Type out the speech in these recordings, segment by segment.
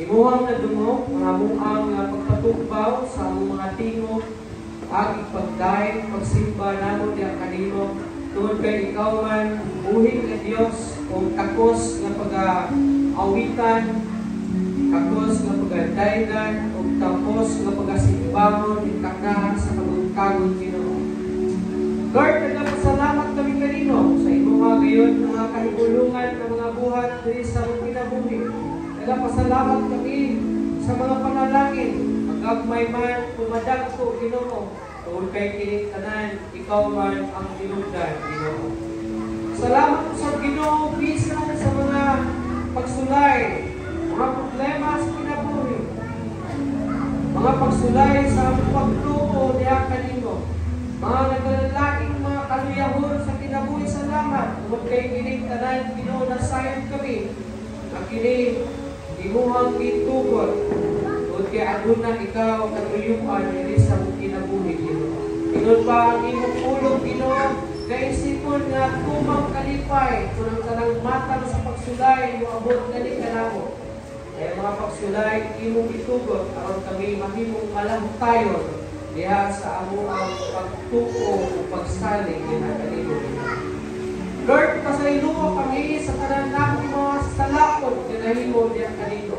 Imuhang na dumog, mga muang pagpatugbaw sa among mga tingog, agig pagdaig, pagsimba namon diya kanimo, tungod kay ikaw man, buhing na Diyos, o takos nga pag-awitan, takos nga pag-daigan, o takos nga pag-asimbangon, itaknahan sa kabutkagon Ginoo. Lord, nagpasalamat kami kanino sa imo nga gayon, mga kahibulungan ng mga buhat diri sa among kinabuhi. Nagpasalamat kami sa mga panalangin, agagmay man, pumadag ko, Ginoo, tungod kay kining tanan, ikaw man ang tinugdan, Ginoo. Salamat po sa Ginoo, bisan sa mga pagsulay, mga problema sa kinabuhi, mga pagsulay sa among pagtuo niya kanino, mga naglalaging mga kaluyahon sa kinabuhi. Salamat, tungod kay kining tanan, Ginoo, nasayang kami, ang kining imuhang gitugot, tungod kay aduna ikaw katuyuan diri sa among kinabuhi, Ginoo. Ingon pa ang imong pulong, Ginoo, kaisipon nga tumang kalipay, kung ang kanang matang sa pagsulay, moabot gali kanamo. Kaya mga pagsulay, imong itugot, aron kami mahimong malantayon diha sa amo ang pagtuko o pagsalig diha kanimo. Lord, pasaylo kami sa tanan namong mga salakot ginahimo diha kanimo.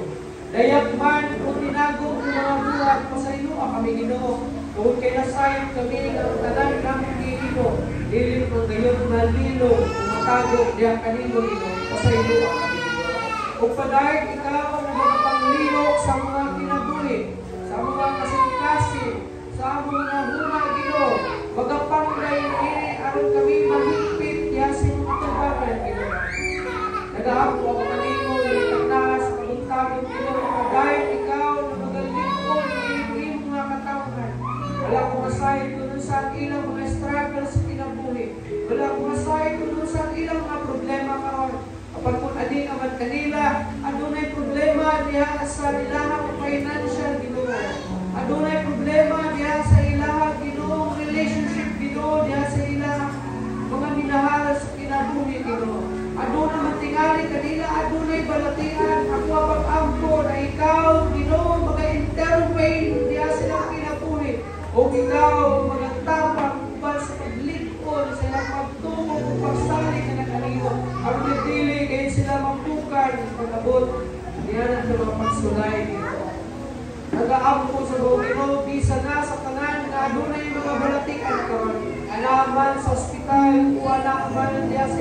Dayag man o tinagong mga buhat, pasaylo kami, Ginoo. Kung kay nasayang kami ang tanan namong ginimo, dili ko gayon nalilo, matagog diha kanimo, Ginoo. Pasaylo kami, Ginoo. Ug padayag ikaw ang magapanglilo sa mga kinabuhi, sa mga kasing-kasing, sa among mga hunay, Ginoo. Magapangday ini aron kami mahigpit yasin katubagan, Ginoo. Nagahampo ako kanimo itaknas sa kabuntagon, Ginoo. Padayag ikaw na magalingkod iyong mga katawhan. Wala ko masayang tunod sa ilang mga struggle sa kinabuhi. Wala ko masayang tunod sa ilang mga problema sa ilahang financial, Ginoo. Adunay problema diha sa ilahang, Ginoo, relationship, Ginoo, diha sa ilahang mga minahal sa kinabuhi, Ginoo. Aduna matingali kanila, adunay balatian, ako pag-ampo na ikaw, Ginoo, mag-intervene diha sa kinabuhi. O ikaw, magtapang ubal sa paglikod, sa ilang pagtungo, pagsalig na kanila. Ang nagdili, kayo sila magtukan, pag-abot, diyan ang mga pagsulay dito. Nag-aampo sa Ginoo, bisa na sa tanan, na adunay mga balatian karon. Alaman sa ospital, wala man diya sa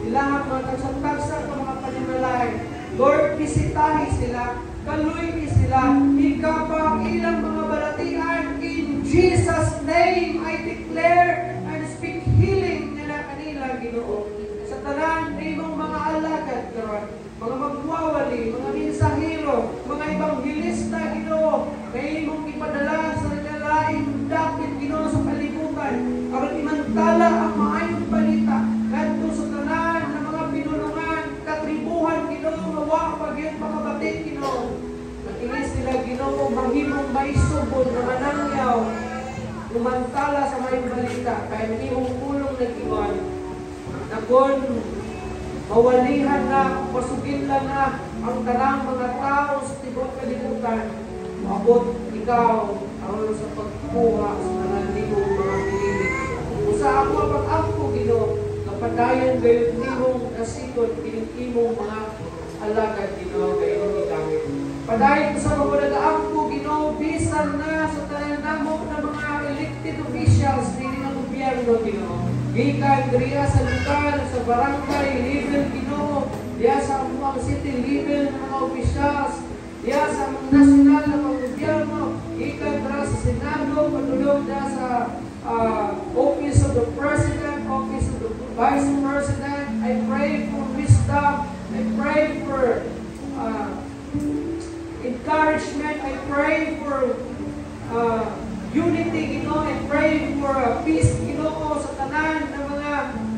ilahang mga tagsang-tagsang ng mga panimalay. Lord, bisitahin sila, kaluin sila, ikapang ilang mga balatian. In Jesus' name, I declare and speak healing nila kanila, Ginoo. Sa tanan, imong mga alagad karon, mga magwawali, mga mensahero, mga ebanghilista, Ginoo, kay imong ipadala sa nagalaing dapit, Ginoo, sa kalibutan, aron imantala ang maayong balita ngadto sa tanan ng mga pinulungan, katribuhan, Ginoo, mawa pagyud mga batik, Ginoo. Matinis sila, Ginoo, mahimong maisubod na manangyaw, umantala sa maayong balita, kaya imong pulong nag-iwan, nagon, mawalihan na, pasugilan na ang tanang mga tao sa tibok kalibutan. Maabot ikaw aron sa pagkuha sa nanandimong mga pinilit. Usa ako ang pag-ampo, Ginoo, napadayon gayon nimong nasikot kining-imong mga alagad, Ginoo, gayon igamit. Padayon ko sa mga nag-aampo, Ginoo, bisan na sa tanang na mga elected officials din ng gobyerno, Ginoo. Gikan diriya sa lugar, sa barangay level, Ginoo, diya sa mga city level ng mga opisyals, diya sa mga nasyonal na mga gobyerno, gikan dira sa Senado, patulog diya sa Office of the President, Office of the Vice President. I pray for wisdom, I pray for encouragement, I pray for unity, Ginoo, I pray for peace, Ginoo, sa tanan ng mga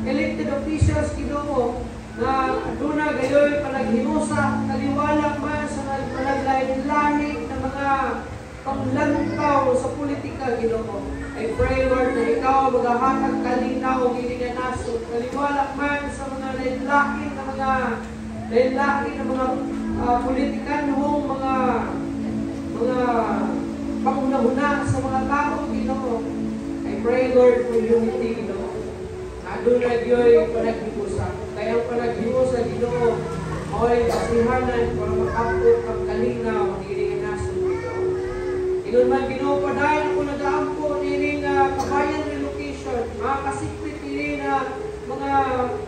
elected officials, Ginoo, na aduna gayoy panaghinusa, kaliwala man sa panaglain-lahi ng mga panglantaw sa politika, Ginoo. I pray, Lord, na ikaw maghahatag kalinaw, giningan naso, kaliwala man sa mga lain-lain ng mga politikanhong mga pangunahuna sa mga tao, Ginoo. I pray, Lord, for unity, Ginoo. Aduna gyoy panaghiusa. Kaya ang panaghiusa, Ginoo, mo'y kasihanan para makapot ang kalinaw ang hilingan naso, Ginoo. Ingon man, Ginoo, padayon ako nag-aampo nining kabayan relocation, mga kasikrit nining mga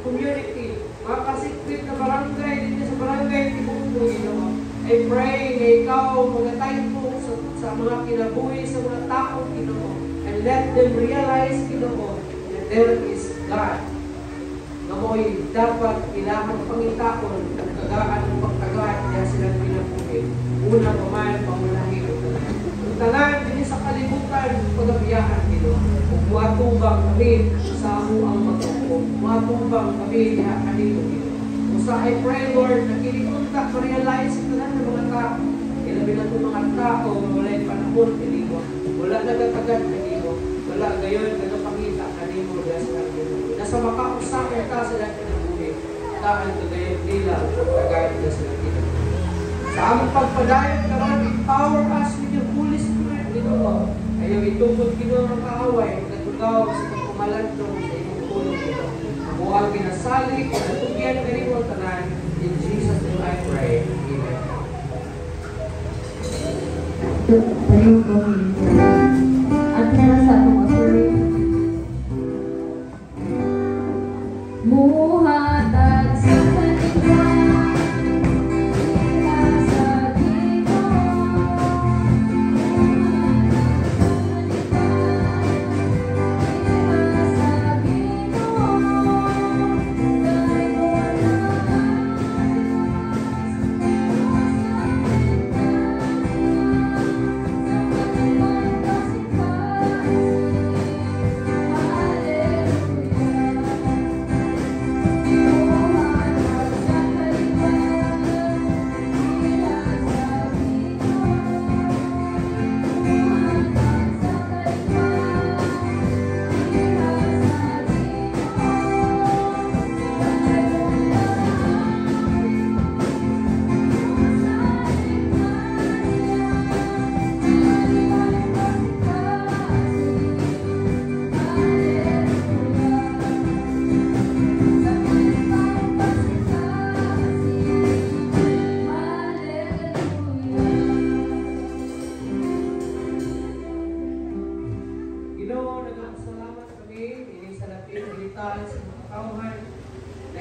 community, mga kasikrit na barangay, dito sa barangay Tibundo, Ginoo. I pray na ikaw magatay po sa mga kinabuhi, sa mga tao, Ginoo, and let them realize, Ginoo, that there is God na mo'y dapat ilahang pangitaon at kagaan ng pagkagaan kaya silang kinabuhi. Una pa man, pangulahin. Ang tanan, din sa kalibutan, pagabiyahan, Ginoo. Kung matubang kami sa amo ang magtuko, matubang kami diha kanito, Ginoo. Usa, I pray, Lord, na kinikunta, ma-realize ito na ng mga tao. Ilabi na itong mga tao, wala yung panahon, Ginoo. Wala nagatagat, Ginoo. Wala gayon, nagapangita, Ginoo, nasa makausapin ka sila kinabuhi. Dahil ito gayon nila, pagkagayat na sila kinabuhi. Sa aming pagpadayon karon, empower us with your Holy Spirit, Ginoo. Ayaw itubod, Ginoo, ng kaaway, natugaw sa pagpumalantong sa iyong tulong, Ginoo. Ako ang pinasalig, natugyan ka rin mo tanan. In Jesus' name I pray. Amen. Tayo kami. At para sa atong offering, muhatag sa kanila, ila sa Ginoo. Ila sa Ginoo. Kay wala sa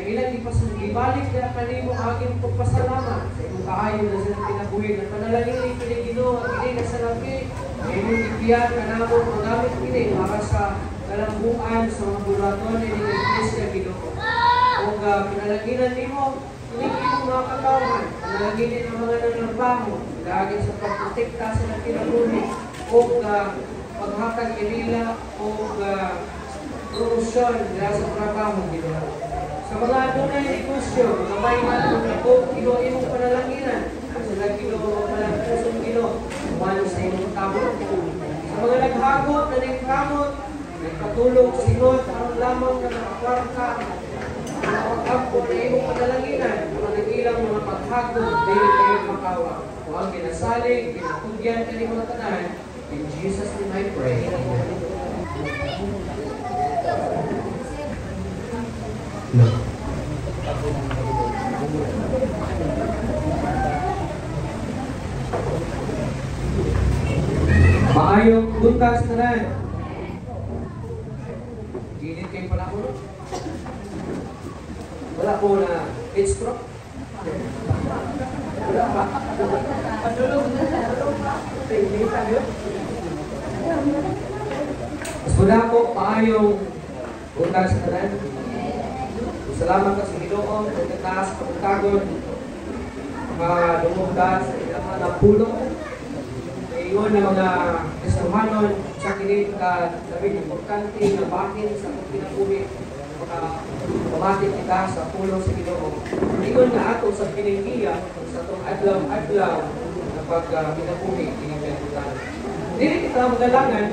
ilang ibalik na kanimo aking pagpasalamat sa imong kaayo na sa kinabuhi na panalangin kini Ginoo ang kini kasalapi imong ipiyan kanamo magamit kini para sa kalambuan sa mga buraton ni Iglesia Ginoo. O pinalanginan nimo kini imong mga katawan, panalangin ang mga nanarbaho daging sa pagprotekta sa kinabuhi o paghatag kanila o promosyon dahil sa trabaho Ginoo. Sa mga dunay negosyo, mga may matulog ko, Ginoo imong panalanginan. Ang sila Ginoo malagpuson Ginoo, wala sa imong tabo. Sa mga naghagot na nagkamot, nagpatulog, sinod, ang lamang na nakakwarta, mga pag-agpo na imong panalanginan, mga nag-ilang mga paghagot, dahil kayo makawa. Kung ang ginasalig, ginatugyan ka ni mga tanan, in Jesus' name I pray. No. Maayong buntas tanan. Ginit kayo pala ko. Wala po na heat stroke. Wala pa. Mas wala po maayong buntas tanan. Salamat ka sa Ginoo, pagkataas, pagkagod, dumugdas, ilang mga napulong. Iyon na mga estuhanon sa kinig ka labing importante na bahin sa kong pinabuhi. Pamatin kita sa pulong sa Ginoo. Iyon na ato sa pinighiya sa itong adlaw-adlaw na pag-pinabuhi, kinigalitan. Dili kita magalangan,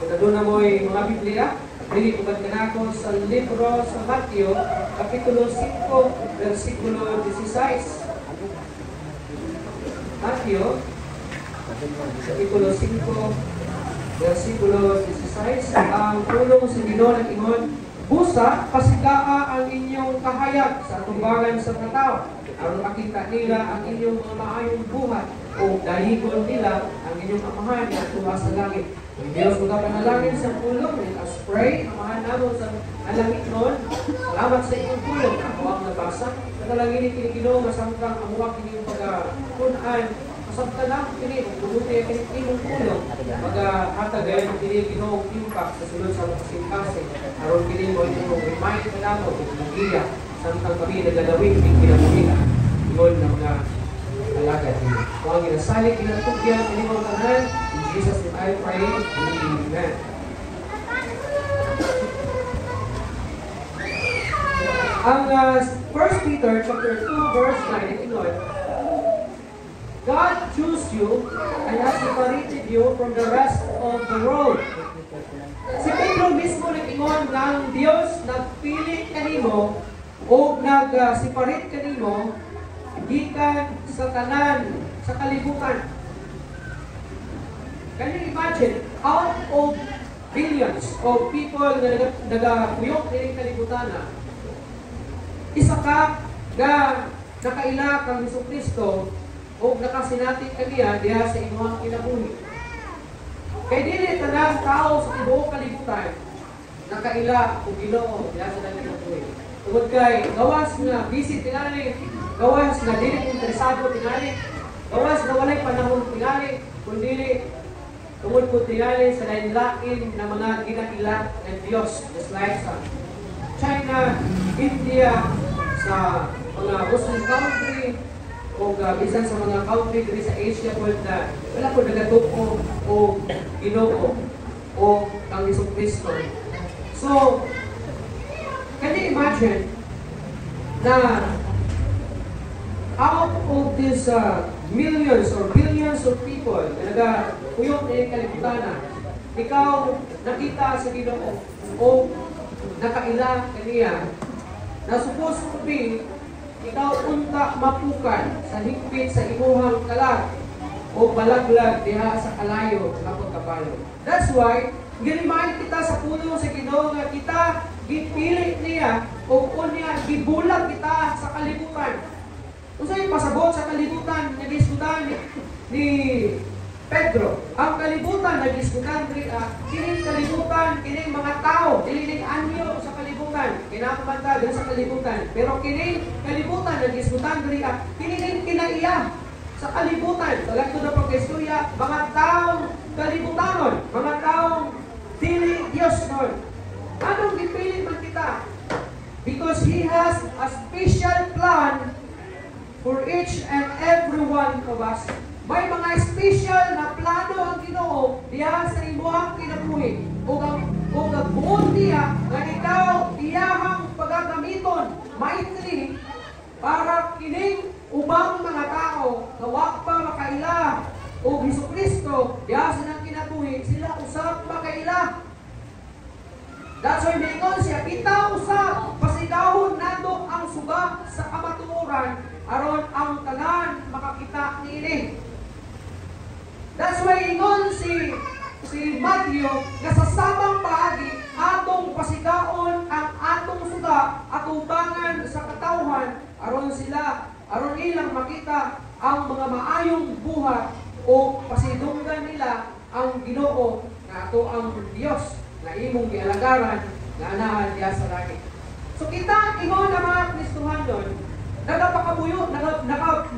kung doon na mo'y mga Biblia, dili ubad kanako sa libro sa Mateo, Kapitulo 5, versikulo 16. Mateo, Kapitulo 5, versikulo 16. Ang pulong sa Ginoo ng ingon, busa, pasigaa ang inyong kahayag sa tumbangan sa mga tao. Aron makita nila ang inyong mga maayong buhat o daligon nila ang inyong amahan na tuwa sa langit. Ang Diyos mga panalangin sa pulong, let us pray. Amahan namin sa alangit noon. Salamat sa inyong pulong. Ako ang nabasa. Panalangin ni Ginoo masamtang amuha kini pagkunan. Masamtang lang kini bubuti kini inyong pulong. Maghatagayan kini Ginoo impact sa sulod sa mga simpase. Aron kini mo inyong remind ka namo ng giya. Samtang kami naglalawin ng kinabuhian. Iyon na mga alagad niyo. Kung ang ginasalig, kinatugyan, inimang tanan, in Jesus' name I pray, Amen. Ang 1 Peter chapter 2 verse 9, inoon, God chose you and has separated you from the rest of the world. Si Pedro mismo nag-ingon nga ang Diyos nagpili kanimo o nag-separate kanimo gikan sa tanan sa kalibutan. Can you imagine, out of billions of people na nagakuyok ng kalibutan na, isa ka na nakaila kang Jesucristo o nakasinatin kaniya diha sa inyong kinabuhi. Kaya dili tanang tao sa tibuok kalibutan nakaila o Ginoo diha sa kinabuhi. Tungod kay gawas na busy tingali, gawas na dili interesado tingali, gawas na walay panahon tingali, kundi tungod po tingali sa lain-lain na mga ginaila ng Diyos, just like sa China, India, sa mga Muslim country, o bisan sa mga country dito sa Asia world na wala po nagatuko o Ginoo o ang Jesucristo. So, can you imagine na out of these millions or billions of people na nagakuyok na yung kalibutan, ikaw nakita sa Ginoo o nakaila kaniya na supposed to be ikaw unta mapukan sa higpit sa imuhang kalag o balaglag diha sa kalayo na pagkabalo. That's why girimahin kita sa puno sa Ginoo nga kita gipili niya o unya gibulag kita sa kalibutan. Unsay pasabot sa kalibutan nagisgutan ni Pedro. Ang kalibutan nagisgutan kining kalibutan kining mga tao dili anyo sa kalibutan kalibutan, kinakamanta din sa kalibutan. Pero kining kalibutan nagisgutan diri kining kinaiya sa kalibutan. Talag to na pagkaistorya, mga taong kalibutanon, mga taong dili Dios nun. Anong gipilit man kita? Because He has a special plan for each and every one of us. May mga special na plano ang Ginoo diha sa imong kinabuhi. Kung nagbuon niya nga ikaw iyahang pagagamiton maitri para kining ubang mga tao na wa pa makaila o Hesukristo diha sa nang kinabuhi, sila usab makaila. That's why mingon siya, kita usab pasigahon nato ang suga sa kamatuoran aron ang tanan makakita niini. That's why ingon si Matthew nga sa samang paagi atong pasigaon ang atong suga atubangan sa katawhan aron ilang makita ang mga maayong buhat o pasidunggan nila ang Ginoo nga ato ang Dios na imong gialagaran nga anaa diha sa langit. So kita ingon na mga Kristohanon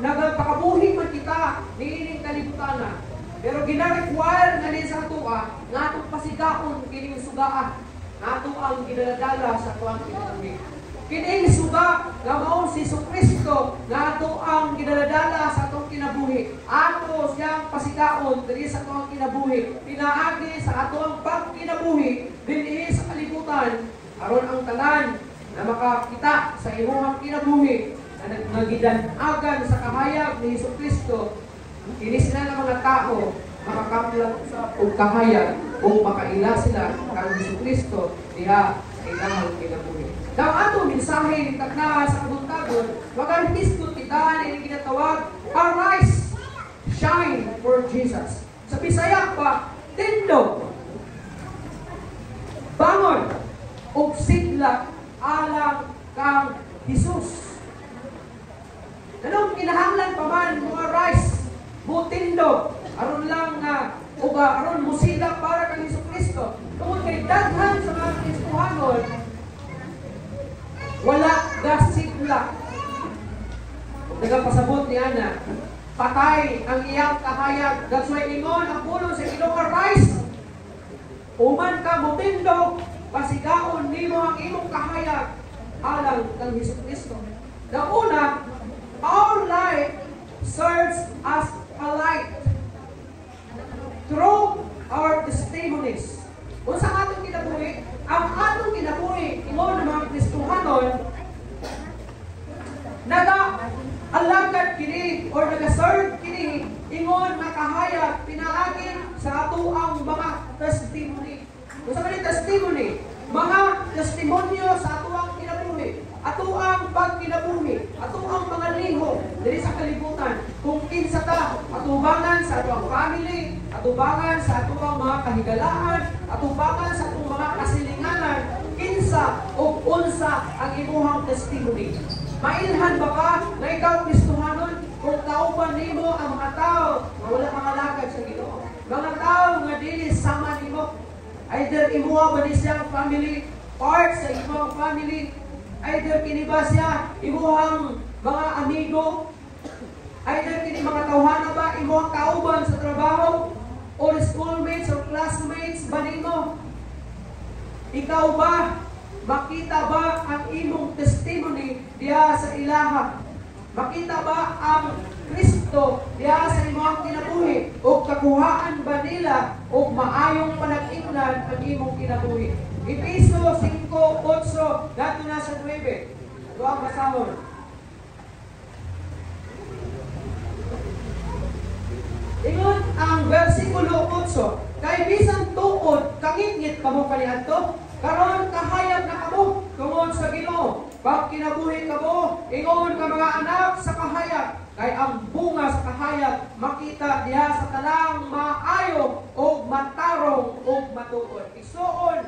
nagapakabuhi man kita niining kalibutan. Pero gina-require na din sa atua nga atong pasigaon kining sugaa nga ato ang gidaladala sa tuwang kinabuhi. Kining suga nga mao si Jesucristo nga ato ang gidaladala sa atong kinabuhi. Ato siyang pasigaon diri sa tuwang kinabuhi. Pinaagi sa ato ang pagkinabuhi dinhi sa kalibutan aron ang tanan na makakita sa imong kinabuhi na nagidanagan sa kahayag ni Jesucristo. Kini sila ng mga tao makakaplat o kahayag o makaila sila kang Jesucristo diha sa ilang kinabuhi. Daw ato mensahe takna sa kabuntagon, magarpistot kita ni ginatawag, arise, shine for Jesus. Sa Bisaya pa, tindog, bangon, ug sidlak alang kang Jesus. Anong kinahanglan pa man mga rise? Butindog, aron lang na aron musila para kang Jesucristo. Tungod kay daghan sa mga Kristohanon, wala gasigla. Kung nagapasabot ni Ana, patay ang iyang kahayag. That's why ingon ang pulong sa Ginoo arise. Uman ka mutindog, pasigaon nimo ang imong kahayag alang kang Jesucristo. The una, our life serves as a light through our testimonies. Kung sa atong kinabuhi, ang atong kinabuhi, ingon ng mga Kristohanon, naga-alagad kini or naga-serve kini, ingon makahayag, pinaagin sa ato ang mga testimony. Kung sa mga testimony, mga testimonyo sa ato ang kinabuhi, ato ang pagkinabuhi, ato ang mga liho diri sa kalibutan. Kung kinsa ta, atubangan sa ato ang family, atubangan sa ato ang mga kahigalaan, atubangan sa atong mga kasilinganan, kinsa o unsa ang imuhang testimony. Mailhan ba ka na ikaw Kristohanon kung kauban nimo ang mga tao na wala mga lagad sa Ginoo? Mga tao nga dili sama nimo, either imuha ba ni siyang family, part sa imong family, either kini ba siya imuhang mga amigo, either kini mga tawhana ba imuhang kauban sa trabaho, or schoolmates or classmates ba nimo? Ikaw ba, makita ba ang imong testimony diha sa ilaha? Makita ba ang Kristo diha sa imong kinabuhi? O kakuhaan ba nila o maayong panag-ingnan ang imong kinabuhi? Efeso 5:8 dato na sa 9. Ito ang basahon. Ingon ang versikulo 8, kay bisan tuod kangit-ngit kamo kaniadto, karon kahayag na kamo tungod sa Ginoo. Pag kinabuhi kamo, ingon ka mga anak sa kahayag, kay ang bunga sa kahayag makita diha sa tanang maayo o matarong o matuod. Isuon,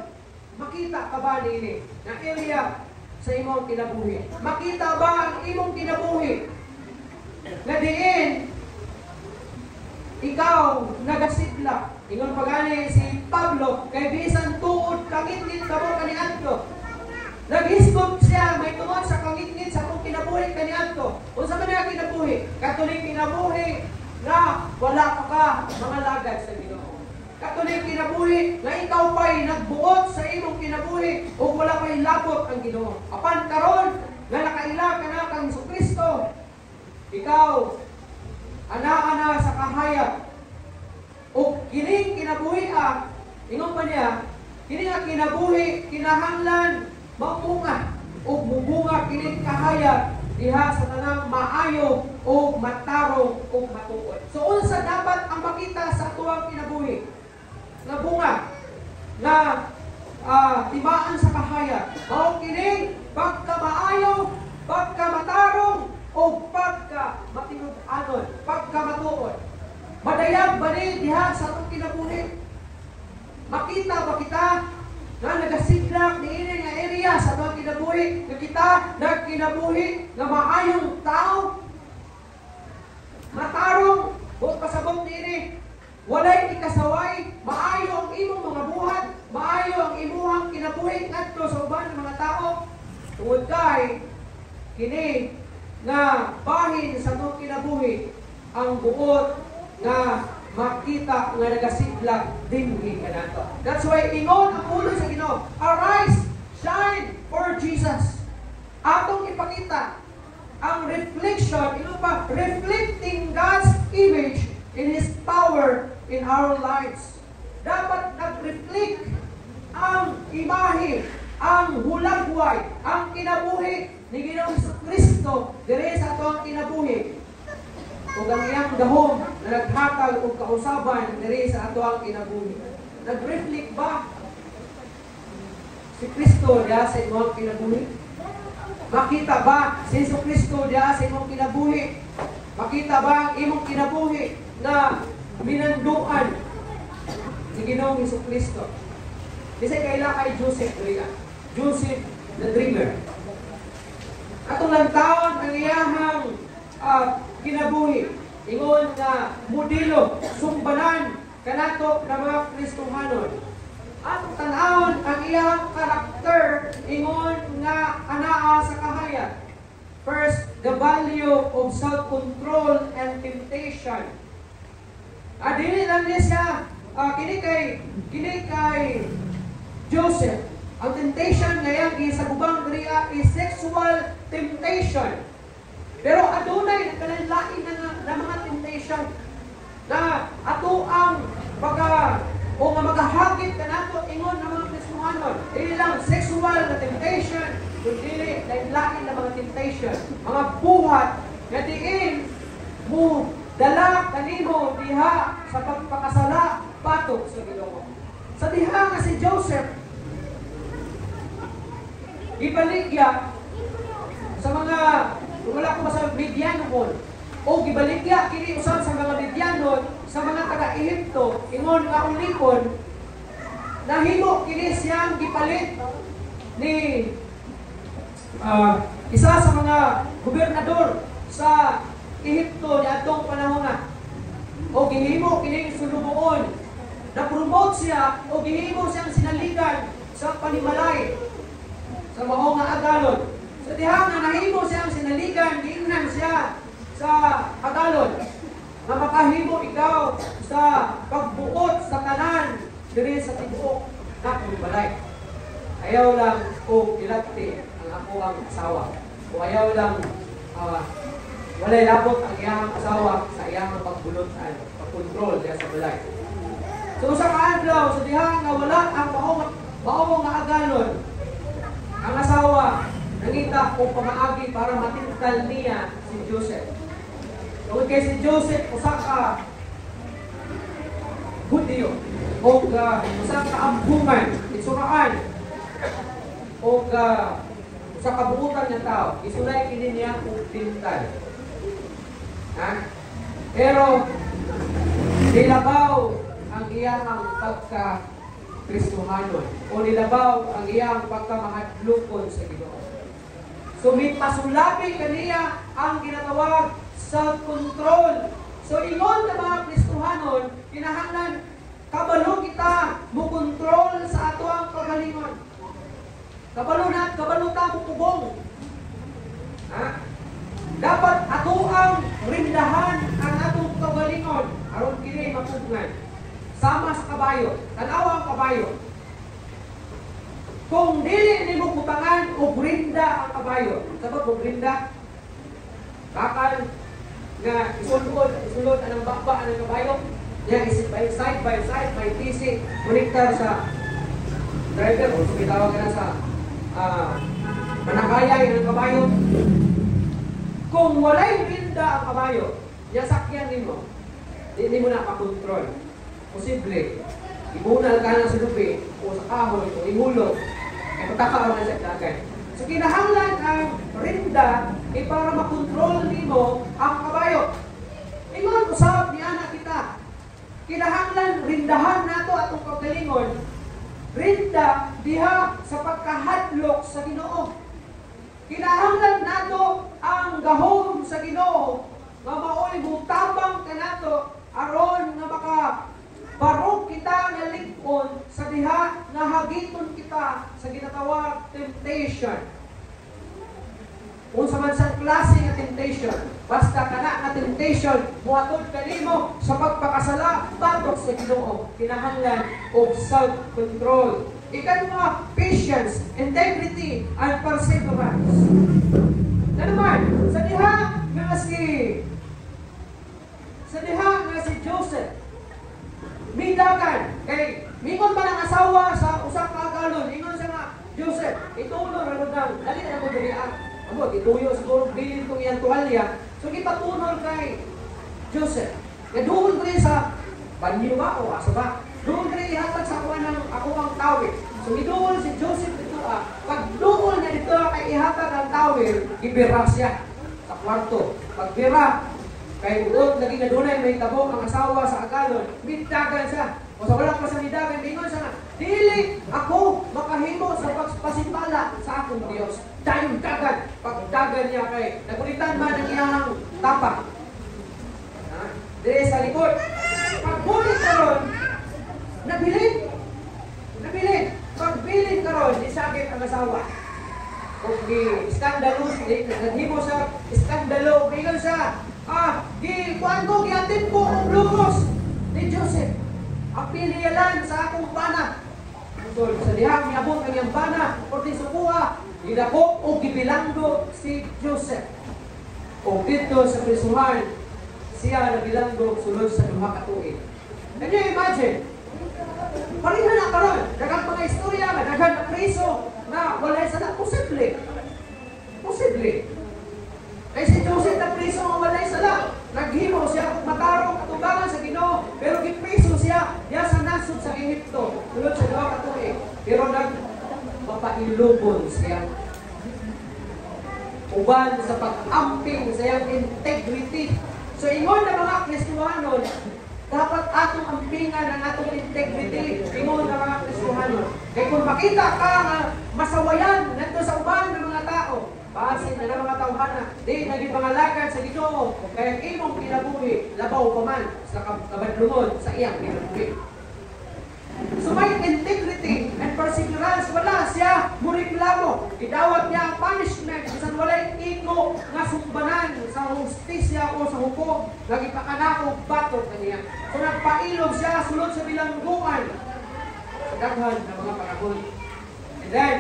makita ka ba nini na area sa imong kinabuhi? Makita ba ang imong kinabuhi na diin ikaw nagasidla? Ingon pagani si Pablo, kay bisan tuod kangit-ngit kamo kaniadto, Naghisgot siya, may tungod sa kangitngit sa kung kinabuhi kaniadto. Unsa man niya kinabuhi? Katuloy kinabuhi na wala pa ka mga lagad sa Ginoo. Katuloy kinabuhi na ikaw pa'y nagbuot sa imong kinabuhi o wala pa'y labot ang Ginoo. Apan karon nga nakaila ka na kang Jesucristo, ikaw ana-ana sa kahayag o kining kinabuhi ingon pa niya, kini nga kinabuhi kinahanglan mamunga o mubunga kining kahayag diha sa tanang maayo o matarong o matuod. So unsa dapat ang makita sa atuang kinabuhi? Nga bunga na timaan sa kahayag. Mao kining pagka maayo, pagka matarong o pagka matinud-anon, pagka matuod. Madayag ba ni diha sa atong kinabuhi? Makita ba kita na nagasiglak ni ini nga area sa atong kinabuhi? Na kita nagkinabuhi nga maayong tao? Matarong, buot pasabot ni ini, walay ikasaway, maayo ang imong mga buhat, maayo ang imuhang kinabuhi ngadto sa uban ng mga tao. Tungod kay kini nga bahin sa atong kinabuhi ang buot nga makita nga nagasiglak dinhi kanato. That's why ingon ang ulo sa Ginoo, arise, shine for Jesus. Atong ipakita ang reflection, reflecting God's image in His power in our lives. Dapat nag-reflect ang imahe, ang hulagway, ang kinabuhi ni Ginoong Jesucristo diri sa atong kinabuhi. Ug ang iyang gahom na naghatag og kausaban diri sa atoang kinabuhi. Nag-reflect ba si Kristo diha sa imong kinabuhi? Makita ba si Jesucristo diha sa imong kinabuhi? Makita ba ang imong kinabuhi na minanduan si Ginoong Jesucristo? Bisay kaila kay Joseph Ria. Joseph the Dreamer. Atong lang taon ang iyahang kinabuhi, ingon nga modelo, sumbanan kanato na mga Kristohanon. Atong tan-awon ang iyang karakter, ingon nga anaa sa kahayag. First, the value of self-control and temptation. Dili lang niya siya, kini kay Joseph. Ang temptation ngayon sa gubang diriya is sexual temptation. Pero adunay nagkalain na mga temptation na ato ang magahagit kanato ingon ng mga Kristohanon. Dili lang sexual na temptation, kundi lain na mga temptation, mga buhat nga diin mo dala kanimo diha sa pagpakasala batok sa Ginoo. Sa diha nga si Joseph gibaligya sa mga wala ko sa Midianon o gibaligya kini usab sa mga Midianon sa mga taga-Ehipto ingon nga ulipon nahimo kini siyang gipalit ni isa sa mga gobernador sa Ehipto niadtong panahon o gihimo kini sulubuon na promote siya o gihimo siyang sinaligan sa panimalay sa mao nga agalon. Sa diha nga nahimo siyang sinaligan, giingnan siya sa agalon na makahimo ikaw sa pagbuot sa tanan diri sa tibuok na panimalay. Ayaw lang o ilagti ang ako ang asawa. O ayaw lang walay labot ang iyang asawa sa iyang pagbulotan, pagkontrol diya sa balay. So sa kaadlaw, sa diha nga wala ang mao nga agalon, ang asawa nangita o pamaagi para matintal niya si Joseph. Tungod kay si Joseph usa ka Hudyo o usa ka ampungan, itsuraan o sa kabuutan ng tao, isulay kini niya og tintal. Pero nilabaw ang iyang pagka-Kristohanon o nilabaw ang iyang pagkamahadlukon sa Ginoo. So may pasulabi kaniya ang ginatawag self-control. So ingon na mga Kristohanon, kinahanglan kabalo kita mo kontrol sa ato ang kagalingon. kabaluta mo pugong. Ha? Dapat ato ang rindahan ang atong kagalingon aron kini mapugnan. Sama sa kabayo, tanawa ang kabayo. Kung dili nimo kutangan og rinda ang kabayo, sabot og rinda, bakal nga isulod anang bakba ang kabayo, niya isip by side, may PC, connector sa driver, o sumitawa ka na sa manakayay ng kabayo. Kung walay rinda ang kabayo, niya sakyan nimo, hindi mo na pakontrol. Posible, ibunal ka na sa lupi, o sa kahoy, o ihulog, ay patakaw na sa dagat. So kinahanglan ang rinda para makontrol nimo ang kabayo. Ingon usab ni anak kita. Kinahanglan rindahan nato atong kagalingon. Rinda diha sa pagkahadlok sa Ginoo. Kinahanglan nato ang gahom sa Ginoo nga mao'y mutabang kanato aron nga makabarog kita nga lig-on sa diha nga hagiton kita sa ginatawag temptation. Unsa man sa klase nga temptation, basta kana nga temptation moatod kanimo sa pagpakasala batok sa Ginoo, kinahanglan og self-control. Ikaduha, patience, integrity, and perseverance. Na naman, sa diha nga si Joseph, midagan, kay mingon ba ng asawa sa usa ka agalon, ingon siya nga, Joseph, itulo ra nang dali na ko diri amo gituyo siguro bilin kong iyang tuwalya, so gipatunol kay Joseph. Naduol ko sa banyo ba o asa ba? Doon rin ihatag sa kuha ng ako ang tawid. So giduol si Joseph dito pag duol na dito kay ihatag ang tawid, ibira siya sa kwarto. Pagbira, kay uot lagi na dunay may tabok ang asawa sa agalon, midagan siya. O sa wala pa sa midagan, mingon siya nga, dili ako makahimo sa pagpasimpala sa akong Dios. Dahil dagan, pagdagan niya kay nagulitan man ang iyang tapak. Dili sa likod. Pagbulit karon, nabilin. Pagbilin karon, isagit ang asawa. Kung di-skandalo, naghimo sa iskandalo, mingon siya, kuhaan ko, giatin ko ang lumos ni Joseph. Ang piliyalan sa akong bana. So, sa dihang niabot ang iyang bana, o di sukuha, gidakop o gibilanggo si Joseph. O dito sa prisuhan, siya nabilanggo sulod sa duha ka tuig. Can you imagine? Pareha na karon, daghang mga istorya nga daghang na priso na walay sala posible. Kay si Joseph na priso nga walay sala, naghimo siya matarong katubangan sa Ginoo, pero gipriso siya diya sa nasod sa Ehipto sulod sa duha ka tuig. Pero mapailubon siya. Uban sa pag-amping sa iyang integrity. So ingon na mga Kristohanon, dapat atong ampingan ang atong integrity. Ingon na mga Kristohanon. Kaya kung makita ka nga masawayan nandito sa uban ng mga tao, basin na ng mga tawhana, di naging pangalagad sa Ginoo, kaya imong kinabuhi, labaw pa man sa kabadlungon sa iyang kinabuhi. So may integrity and perseverance, wala siya muriklamo. Idawat niya ang punishment, isang walay iko nga sumbanan sa hustisya o sa hukom, nagipakanakog batok kaniya. So nagpailog siya sulod sa bilangguan sa daghan ng mga panahon. And then,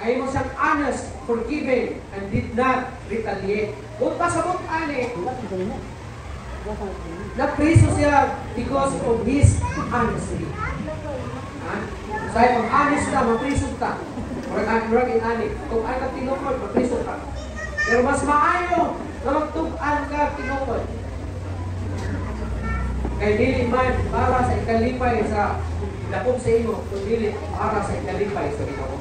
ay mo siyang honest, forgiving, and did not retaliate. Kung pasabot ani, napriso siya because of his honesty. Dahil kung honest ka, mapriso ka. Murag in ani. Kung ay ka tinukod, mapriso ka. Pero mas maayo na magtug-an ka tinukod. Kaya dili man para sa ikalipay sa lakog sa imo, kung dili para sa ikalipay sa Ginoo.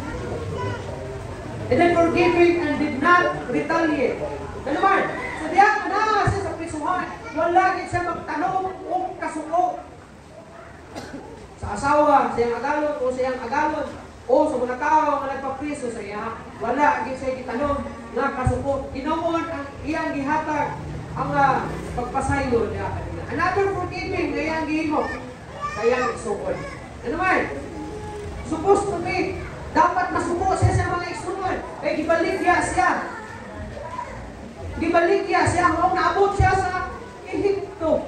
And then forgiving and did not retaliate. Ano man? So diya na siya sa prisuhan, wala gid siya magtanong o kasuko. Sa asawa, sa iyang agalon o sa iyang agalon o sa mga tao nga nagpapriso sa iya, wala gid siya gitanong nga kasuko. Ginoon ang iyang gihatag ang pagpasayon niya kanila. Another forgiving na iyang gihimo sa iyang igsuon. Ano man? Supposed to be, dapat masuko siya sa mga Kay gibaligya siya. Gibaligya siya. Kung naabot siya sa Ehipto.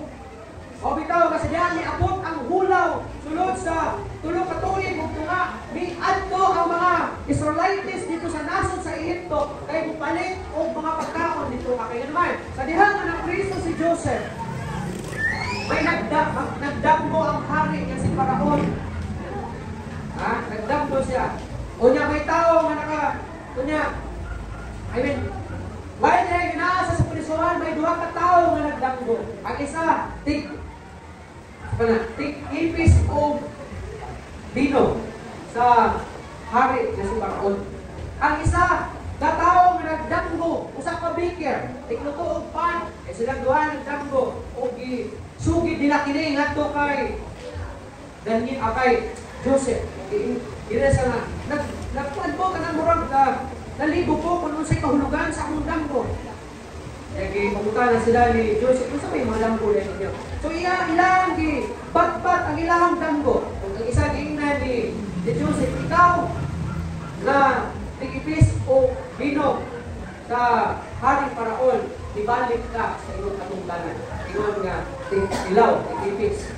O bitaw, kasi diyan ni abot ang hulaw. Sulod sa tulong katuig ug tunga. Miadto ang mga Israelites dito sa nasod sa Ehipto. Kay mupalit og mga pagkaon dito. Kaya naman, sa dihang na Kristo si Joseph, may nagdamgo ang hari niya si Paraon. Ha? Nagdamgo siya. O niya may tao nga while niya ginaasa sa prisuhan, may duha ka tao nga nagdamgo. Ang isa, ipis o bino sa hari niya si Paraon. Ang isa, katao nga nagdamgo, usa ka baker, tikluto og pan, silang duha nagdamgo, o sugid nila kini ngadto kay Daniel kay Joseph. Ira sa nagkuan po kanang murag naligo po kung unsay kahulugan sa akong damgo. Kaya pamunta na sila ni Joseph kung sa may mga damgo ninyo. So ilang bat-bat ang ilang damgo. Kung ang isa giingnan ni Joseph, ikaw na tigipis o bino sa haring Paraon, ibalik ka sa iyong katungdanan. Ingon nga, ilaw, tigipis.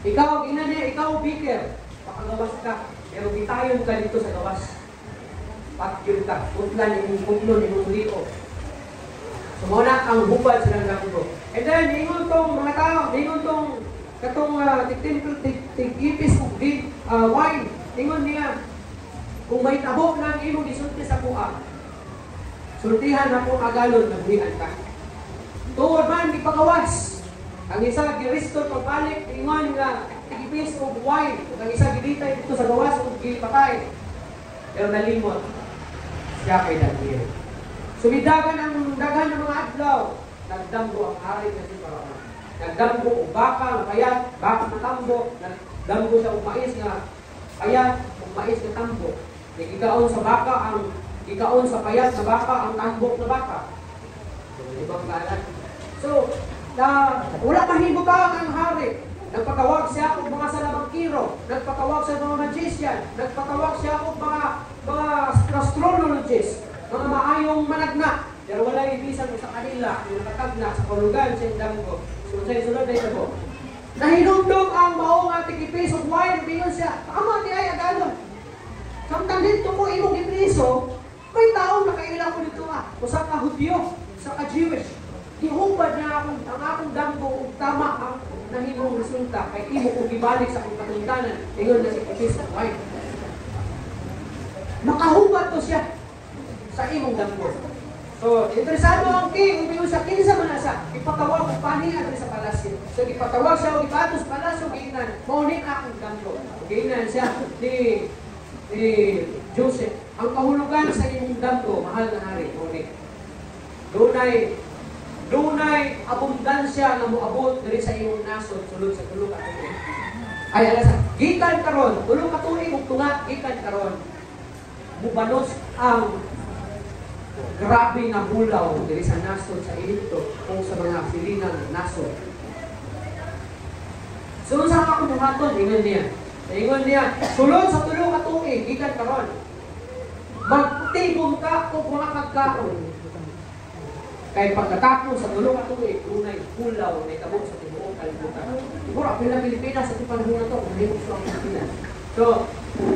Ikaw, giingnan niya, ikaw biker, pakagawas ka, pero bitayon ka dito sa gawas. Pakyun ka, putlan yung kutlon, yung liyo. So muna ang hubad sa damgo. And then, ingon tong mga tao, ingon tong katong tigipis o wine, ingon niya, kung may tabo ng imong gisulti sa kuha, sultihan ako agalon na buhian ka. Tuod man, di pagawas. Ang isa, giristor pagbalik, ingon nga, tigipis o wine. Ang isa, gilitay dito sa gawas o gilipatay. Pero nalimot, siya kay Daniel. Sumidagan ang dagan ng mga adlaw, nagdamgo ang hari na si Paraon. Nagdamgo o baka, payat, baka na tambo, nagdamgo sa mais nga, payat, o mais na tambo. Nagikaon sa baka, ikaon sa payat na baka, ang tambok na baka. Ibang kalan. So, wala mahibutang ang hari. Nagpatawag siya kung mga salabangkiro, nagpatawag siya mga magician, nagpatawag siya kung mga astrologist, mga maayong managna. Pero wala ibisan sa kanila, yung nakatagna sa kahulugan sa damgo. So, sa isunod na ito po. Nahinundog ang maong ating ipis of wine, bingon siya, tama di ay agalon. Samtang dito ko imong ipriso, may taong nakailang ko dito usa ka Hudyo, usa ka Jewish. Gihubad na ang akong damgo ug tama ang nahimong resulta kay imo ko gibalik sa akong katungdanan. Ingon na si ipis of wine. Makahubad to siya sa imong damgo. So, interesado ang king, umiyon sa kinsa man asa, ipatawag og panihan sa palasyo. So, ipatawag siya og ibatos palasyo giingnan, mauni akong damgo. Giingnan siya ni Joseph. Ang kahulugan sa imong damgo, mahal na hari, mauni. Dunay abundansya na moabot diri sa imong nasod sulod sa tulo ka tuig. Ay alasa, gikan karon, tulo ka tuig ug tunga gikan karon. Mubanos ang grabe nga hulaw diri sa nasod sa Ehipto o sa mga silingang nasod. Sulod sa akong buhaton, ingon niya, sulod sa tulo ka tuig gikan karon. Magtibong ka kung mga pagkaon. Kay pagkatapos sa tulo ka tuig, unay hulaw na itabo sa tibuok kalibutan. Siguro, ako na Pilipinas sa panahon na ito, kung himok sa Pilipinas. So,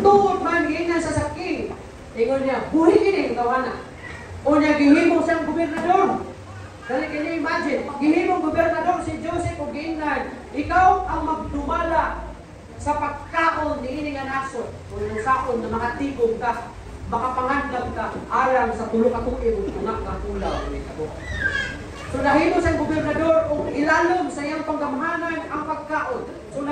tuod man giingnan sa saking, ingon niya, buhi kini kawana. O niya, gihimo siyang gobernador. Dali kayo imagine, gihimong gobernador si Joseph o giingnan, ikaw ang magdumala sa pagkaon ni ini nga nasod. Kung yung sakon na makatigong ka, makapangandam ka, alang sa tulo ka tuig o tunga ka hulaw. So nahimo siyang gobernador o ilalom sa iyang panggamhanan ang pagkaon. So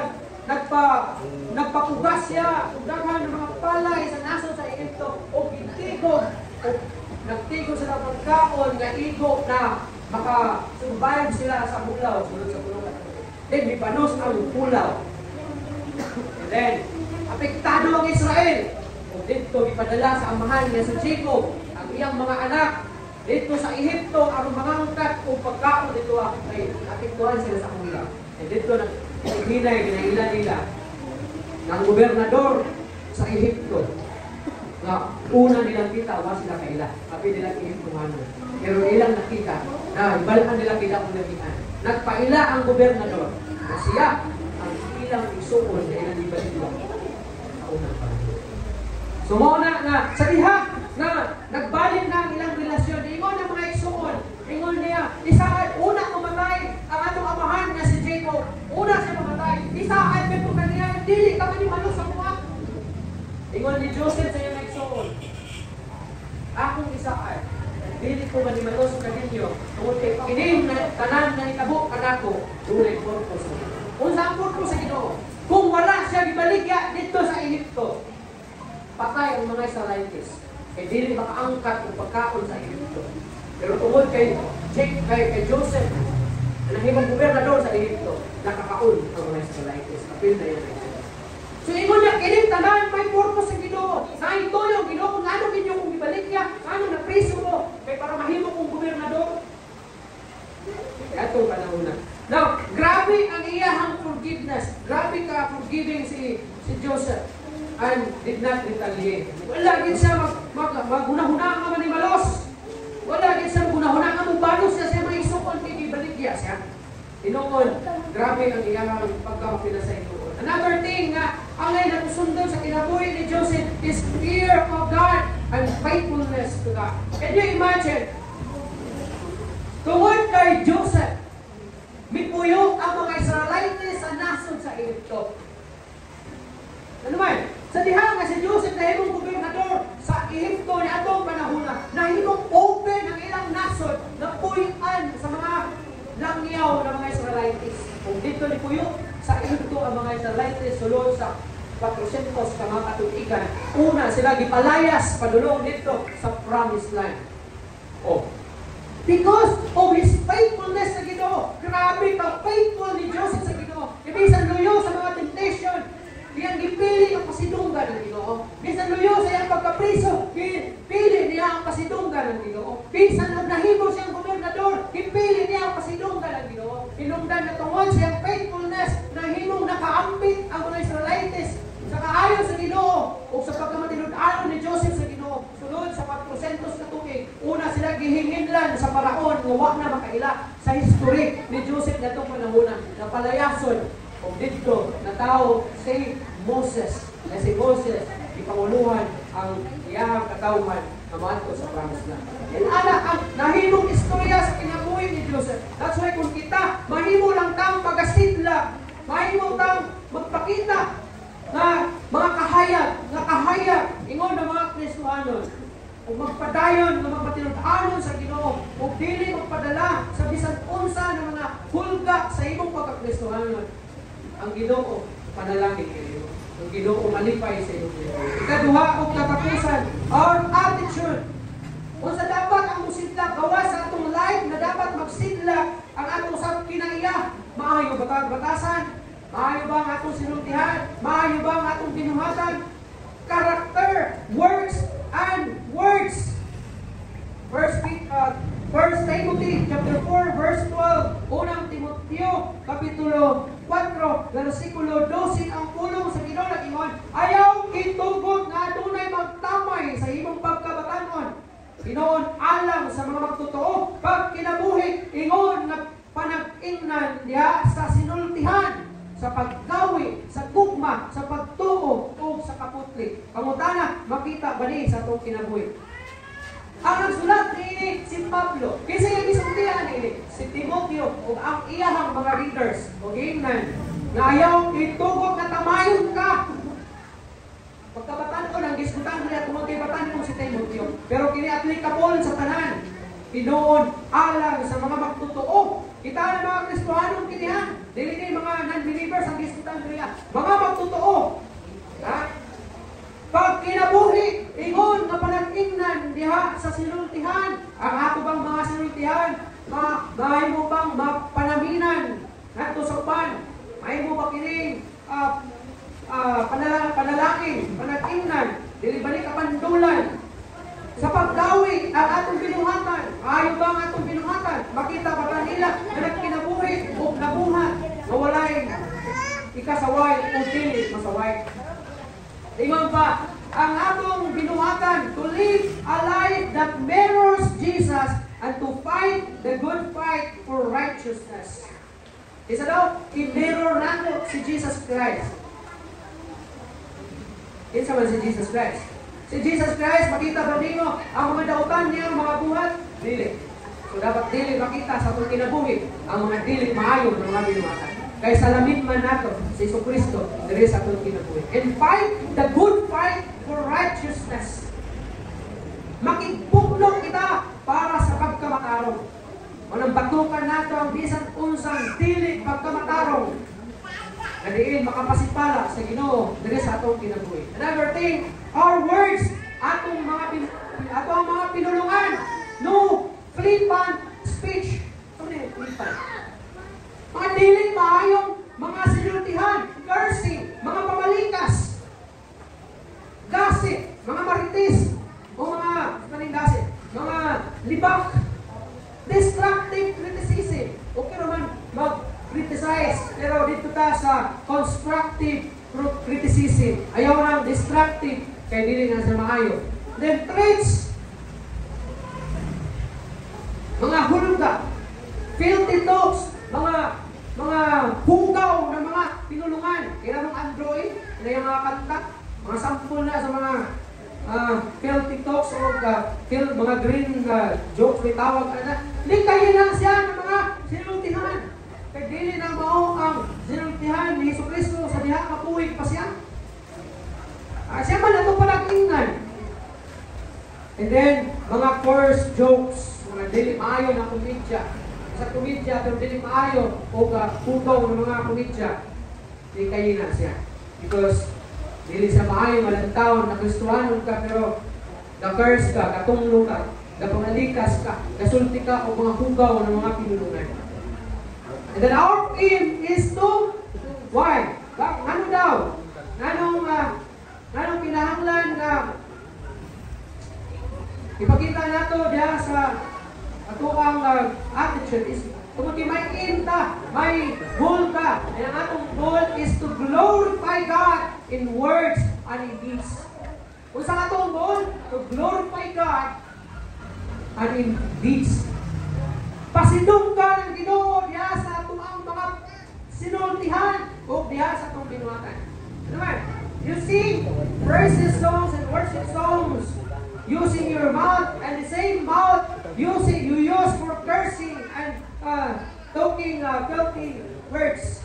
nagpapugas siya, daghan ng mga palay sa nasod sa Ehipto o nagtigo sila pagkaon nga igo na maka-survive sila sa hulaw sulod sa tulo ka tuig. Then mipanos ang hulaw. And then apektado ang Israel. O dito ipadala sa amahan niya sa Jacob ang iyang mga anak dito sa Ehipto ang mga angkat o pagkaon dito ay apektuhan sila sa hulaw. And dito ginailan nila ng gobernador sa Ehipto na una nilang kita, wa sila kaila. Kapit nila Ehiptomano. Pero ilang nakita na ibalaan nila kita kung nagihan. Nagpaila ang gobernador na siya ang ilang isuon na ilang ibalik lang sa unang panahon. So mauna nga sa diha na nagbalik na ang ilang relasyon. Ingon ang mga isuon. Ingon niya, isaad, una mamatay ang atong amahan nga si Jacob. Una siya mamatay. Isaad, may po kaniya, dili ka manimalo sa mga. Ingon ni Joseph sa iyong isuon. Akong isaad, dili ko manimalo sa kaninyo. Tungkol kay kining na tanan na itabo kanako, dunay purpose. Unsa ang purpose sa Ginoo? Kung wala siya gibaligya dito sa Ehipto, patay ang mga Israelites. Kaya dili makaangkat ang pagkaon sa Ehipto. Pero tungkol kay Joseph, na nahimong gobernador sa Ehipto, nakakaon ang mga Israelites. Kapil na yan. So, ingon niya, kining tanan, may purpose sa Ginoo. Sa ito yung Ginoo, kung ano kinyo kung ibalik niya, ano na priso mo, kaya para mahimo kong gobernador. Kaya itong panahon na. Now, grabe ang iyahang forgiveness. Grabe ka forgiving si Joseph. And did not retaliate. Wala din siya maghunahuna nga manimalos. Wala din siya maghunahuna nga mubalos siya may isukon kay ibaligya siya. Inoon, grabe ang iyang pagkamapila sa inoon. Another thing nga, ang ngay natusundon sa kinabuhi ni Joseph is fear of God and faithfulness to God. Can you imagine? Tungod kay Joseph, mipuyo ang mga Israelites sa nasod sa Egypto. Ano man? Sa diha nga si Joseph na himong gobernador sa Ehipto ni atong panahon na himong open ang ilang nasod na puyan sa mga langyaw ng mga Israelites. Kung dito ni puyo sa Ehipto ang mga Israelites sulod sa 400 ka mga katuigan. Una sila gipalayas padulong dito sa promised land. Oh. Because of his faithfulness sa Ginoo. Grabe ka faithful ni Joseph sa Ginoo. Ibisan luyo sa mga temptation. Iyang gipili ang pasidunggan ng Ginoo. Bisan luyo sa iyang pagkapriso, pili niya ang pasidunggan ng Ginoo. Bisan nahimo siyang gobernador, gipili niya ang pasidunggan ng Ginoo. Hinungdan na tungod siyang faithfulness na himong nakaambit ang mga Israelites sa kaayo sa Ginoo o sa pagkamatilod-anon ni Joseph sa Ginoo. Sulod sa 400 na tuig, una sila gihinginlan sa paraon nga wa na makaila sa history ni Joseph na itong panahon na palayason o dito na tao si Moses. Na si Moses, ipanguluhan ang iyahang katawhan na maadto sa promised land. And ang nahimong istorya sa kinabuhi ni Joseph. That's why kung kita, mahimo lang kang magasidla, mahimo kang magpakita na mga kahayag, ingon na mga Kristohanon, o magpadayon na magpatinod-anon sa Ginoo, o dili magpadala sa bisan unsa ng mga hulga sa imong pagkakristohanon. Ang Ginoo panalangin kayo. Ang Ginoo malipay sa iyong buhay. Ikaduha og katapusan, our attitude. Kung sa dapat ang musidla gawa sa atong life na dapat magsidla ang atong sa kinaiya, maayo ba batasan? Maayo ba ang atong sinultihan? Maayo ba ang atong binuhatan? Character, works, and words. First Timothy chapter 4 verse 12. Unang Timoteo kapitulo 4 versikulo 12 ang pulong sa Ginoo nag-ingon, ayaw itugot nga adunay magtamay sa imong pagkabatanon. Inoon alang sa mga magtotoo pag kinabuhi ingon nga panag-ingnan diha sa sinultihan, sa paggawi, sa gugma, sa pagtuo o sa kaputli. Pangutana makita ba ni sa atong kinabuhi? Ang nagsulat ni si Pablo, kasi yung isultihan ni si Timoteo o ang iyahang mga readers o gingnan na ayaw itugot na tamayon ka. Pagkabatan ko nang gisgutan ko niya tungkol kay batan ko si Timoteo, pero kini-applicable sa tanan. Pinoon alang sa mga magtotoo. Kita na mga Kristohanong kinihan, dili ni mga non-believers ang gisgutan ko niya. Mga magtotoo. Ha? Pag kinabuhi, ingon nga panag-ingnan diha sa sinultihan, ang ato bang mga sinultihan, maay mo bang panaminan nato sa upan, maay mo ba kining panalangin, panag-ingnan, dili balik kapandulan, sa paggawi ang atong binuhatan, maayo ba ang atong binuhatan, makita ba ba nila na nagkinabuhi o nabuhat, mawalay ikasaway o dili masaway. Ingon pa, ang atong binuhatan to live a life that mirrors Jesus and to fight the good fight for righteousness. Isa daw, i-mirror nato si Jesus Christ. Isa man si Jesus Christ. Si Jesus Christ, makita ba niyo ang mga dautan niya, mga buhat? Dili. So dapat dili makita sa itong kinabuhi ang mga dili maayo ng mga binuhatan. Kaya salamin man nato si Jesucristo diri sa itong kinabuhi. And fight the good fight for righteousness. Makipugno kita para sa pagkamatarong. Manang batukan nato ang bisan unsang dili pagkamatarong. Na diin makapasipala sa Ginoo diri sa atong kinabuhi. Another thing, our words, atong mga pinulungan, no flippant speech. Ano yung flippant? Mga dili maayong mga sinultihan, cursing, mga pamalikas, gossip, mga marites, o mga gossip, mga libak, destructive criticism. Okay naman mag-criticize, pero dito ta sa constructive criticism. Ayaw ng destructive, kaya dili na sa maayo. Then traits, mga huluga, filthy talks, mga hugaw ng mga pinulungan. Kaya mong Android, na yung mga kanta, mga sample na sa mga filthy talks o mga green jokes, may tawag ka na. Likayin lang siya ng mga sinultihan. Kaya dili na mao ang sinultihan ni Jesucristo sa diha kapuwig pa siya. Siya man ito palagingnan. And then, mga coarse jokes, mga dili maayo na komedya. Sa komedya, pero dili maayo o hugaw ng mga komedya. Likayin na siya. Because dili sa maayo, malantaon, na Kristohanon ka, pero na-curse ka, katunglo ka, napangalikas ka, nasulti ka, o mga hugaw ng mga pinulungan. And then our aim is to, why? Ano daw? Anong kinahanglan na ipakita nato diya sa atuang attitude is kung may aim ta, may goal ka. And ang atong goal is to glorify God in words and in deeds. Kung sa atong goal, to glorify God and in deeds. Pasidong ka ng Ginoo diha sa atong mga sinultihan o diha sa atong binuhatan. Ano man? You sing praises songs and worship songs using your mouth, and the same mouth you use for cursing and talking filthy words.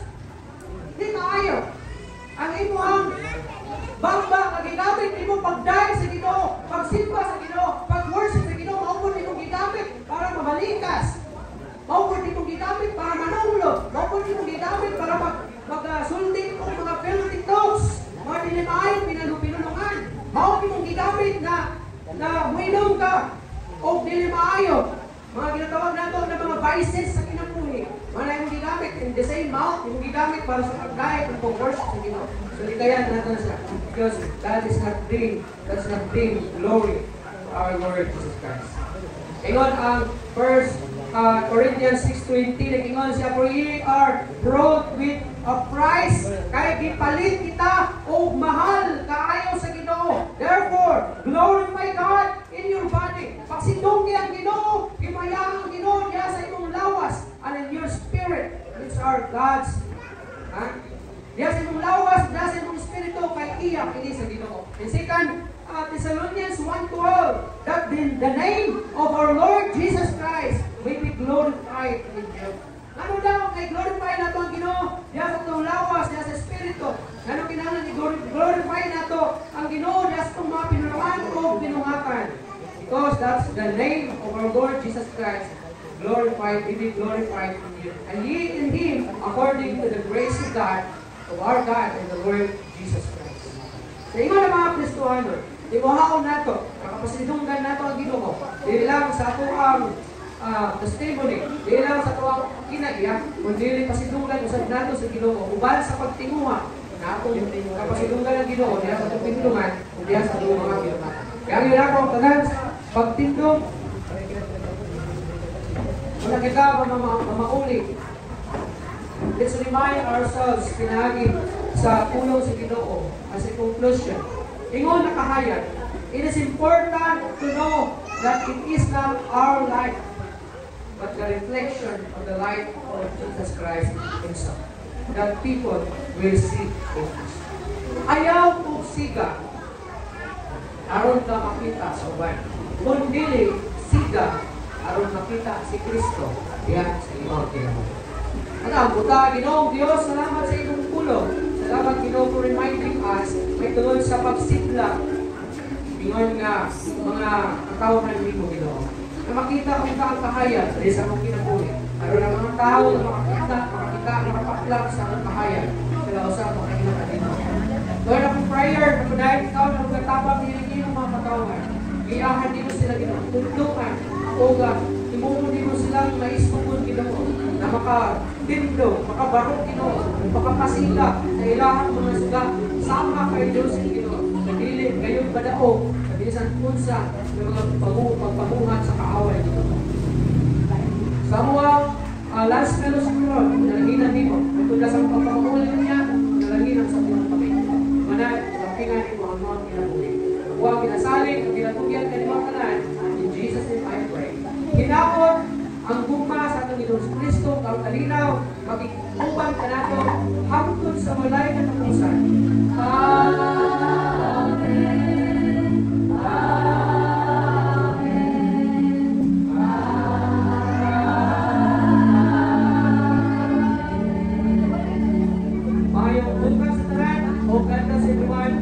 Di maayo. Ang imuhang bamba, magigamit imo pagdaig sa Ginoo, pagsimba sa Ginoo, pag-worship sa Ginoo, maupod imo gigamit para mamalikas. Maupod imo gigamit para manunglo. Maupod imo gigamit para mag-sulti o mga filthy talks. Mga dili maayo pinulungan. Maupod imo gigamit na muinom ka o dili maayo. Mga ginatawag nato na mga vices sa kinabuhi. Mga yung gigamit in the same mouth, yung gigamit para sa pagdaig at pag-worship sa Ginoo. So likayan natin siya. Because that is not bring glory to our Lord Jesus Christ. Ingon ang 1 Corinthians 6:20, nagingon siya, for ye are brought with a price, kaya gipalit kita o mahal kaayo sa Ginoo. Therefore, glorify God in your body. Pagsindong ang Ginoo, imayang ang Ginoo diya sa imong lawas, and in your spirit, which are God's. Diya sa imong lawas, diya sa imong spirito, kay iya kini sa Ginoo. And second, Thessalonians 1:12, that in the name of our Lord Jesus Christ may be glorified in you. Ano daw kay glorify nato ang Ginoo diya sa itong lawas, diya sa spirito. Ano kinahanglan i-glorify nato ang Ginoo diya sa itong mga pinulungan o binuhatan. Because that's the name of our Lord Jesus Christ. Glorified, be glorified in you. And ye in Him, according to the grace of God, of our God and the Lord Jesus Christ. Sa inyo na mga Kristohanon, iwahaon nato, nakapasidunggan nato ang Ginoo. Dili lang sa ato ang testimony, dili lang sa ato ang kinaiya, kundi pasidunggan usab nato sa Ginoo. Uban sa pagtinguha, nato kapasidunggan ang Ginoo diya sa atong pinulungan, diya sa atong mga binuhatan. Kaya yun ako, tanan, pagtindong, wala kita mamauli. Let's remind ourselves, pinagi sa tulong sa Ginoo, as a conclusion. Ingon nakahayag. It is important to know that it is not our life, but the reflection of the life of Jesus Christ Himself, that people will see in us. Ayaw kong siga, aron ka makita sa uban. Kung dili, siga, aron makita si Kristo, diyan sa iyong kinabuhi. Ano, buta, Ginoong Diyos, salamat sa inyong pulong. Salamat, Ginoo, for reminding us, may tulad sa pagsidla, ingon nga, mga katawhan mo, Ginoo. Na makita ang taong kahayag sa mong kinabuhi. Aron ang mga tao na makakita, makapaklag sa mong kahayag. Sila usap, makikita ka dito. Lord, akong prayer, na dahil ikaw na magkatabang nilingin ng mga katawhan. Giyahan din mo sila, Ginoo. Tulungan, oga, imuno din mo silang naistungon, Ginoo. Na makatindog, makabarok, Ginoo. Makapasila sa ilahang mga suga. Sama kay Diyos, Ginoo. Nagili, ngayon badaog. Bisan punsa ng mga pagpamuhat sa kaaway dito. Sa mga last fellows of God, nalaginan nimo. Matunda sa pagpamulit niya, nalaginan sa mga kami. Manay, lapingan mo ang mga kinabuhi. Huwag kinasaling, ang kinatugyan ka ni mga kanan, in Jesus' name I pray. Hinapon ang guma sa atong Ginoong Kristo, ang kalinaw, magikuban ka nato, hangtod sa walay na tapusan. Amen. Mayong bukas sa tanan, o ganda sa ibuan,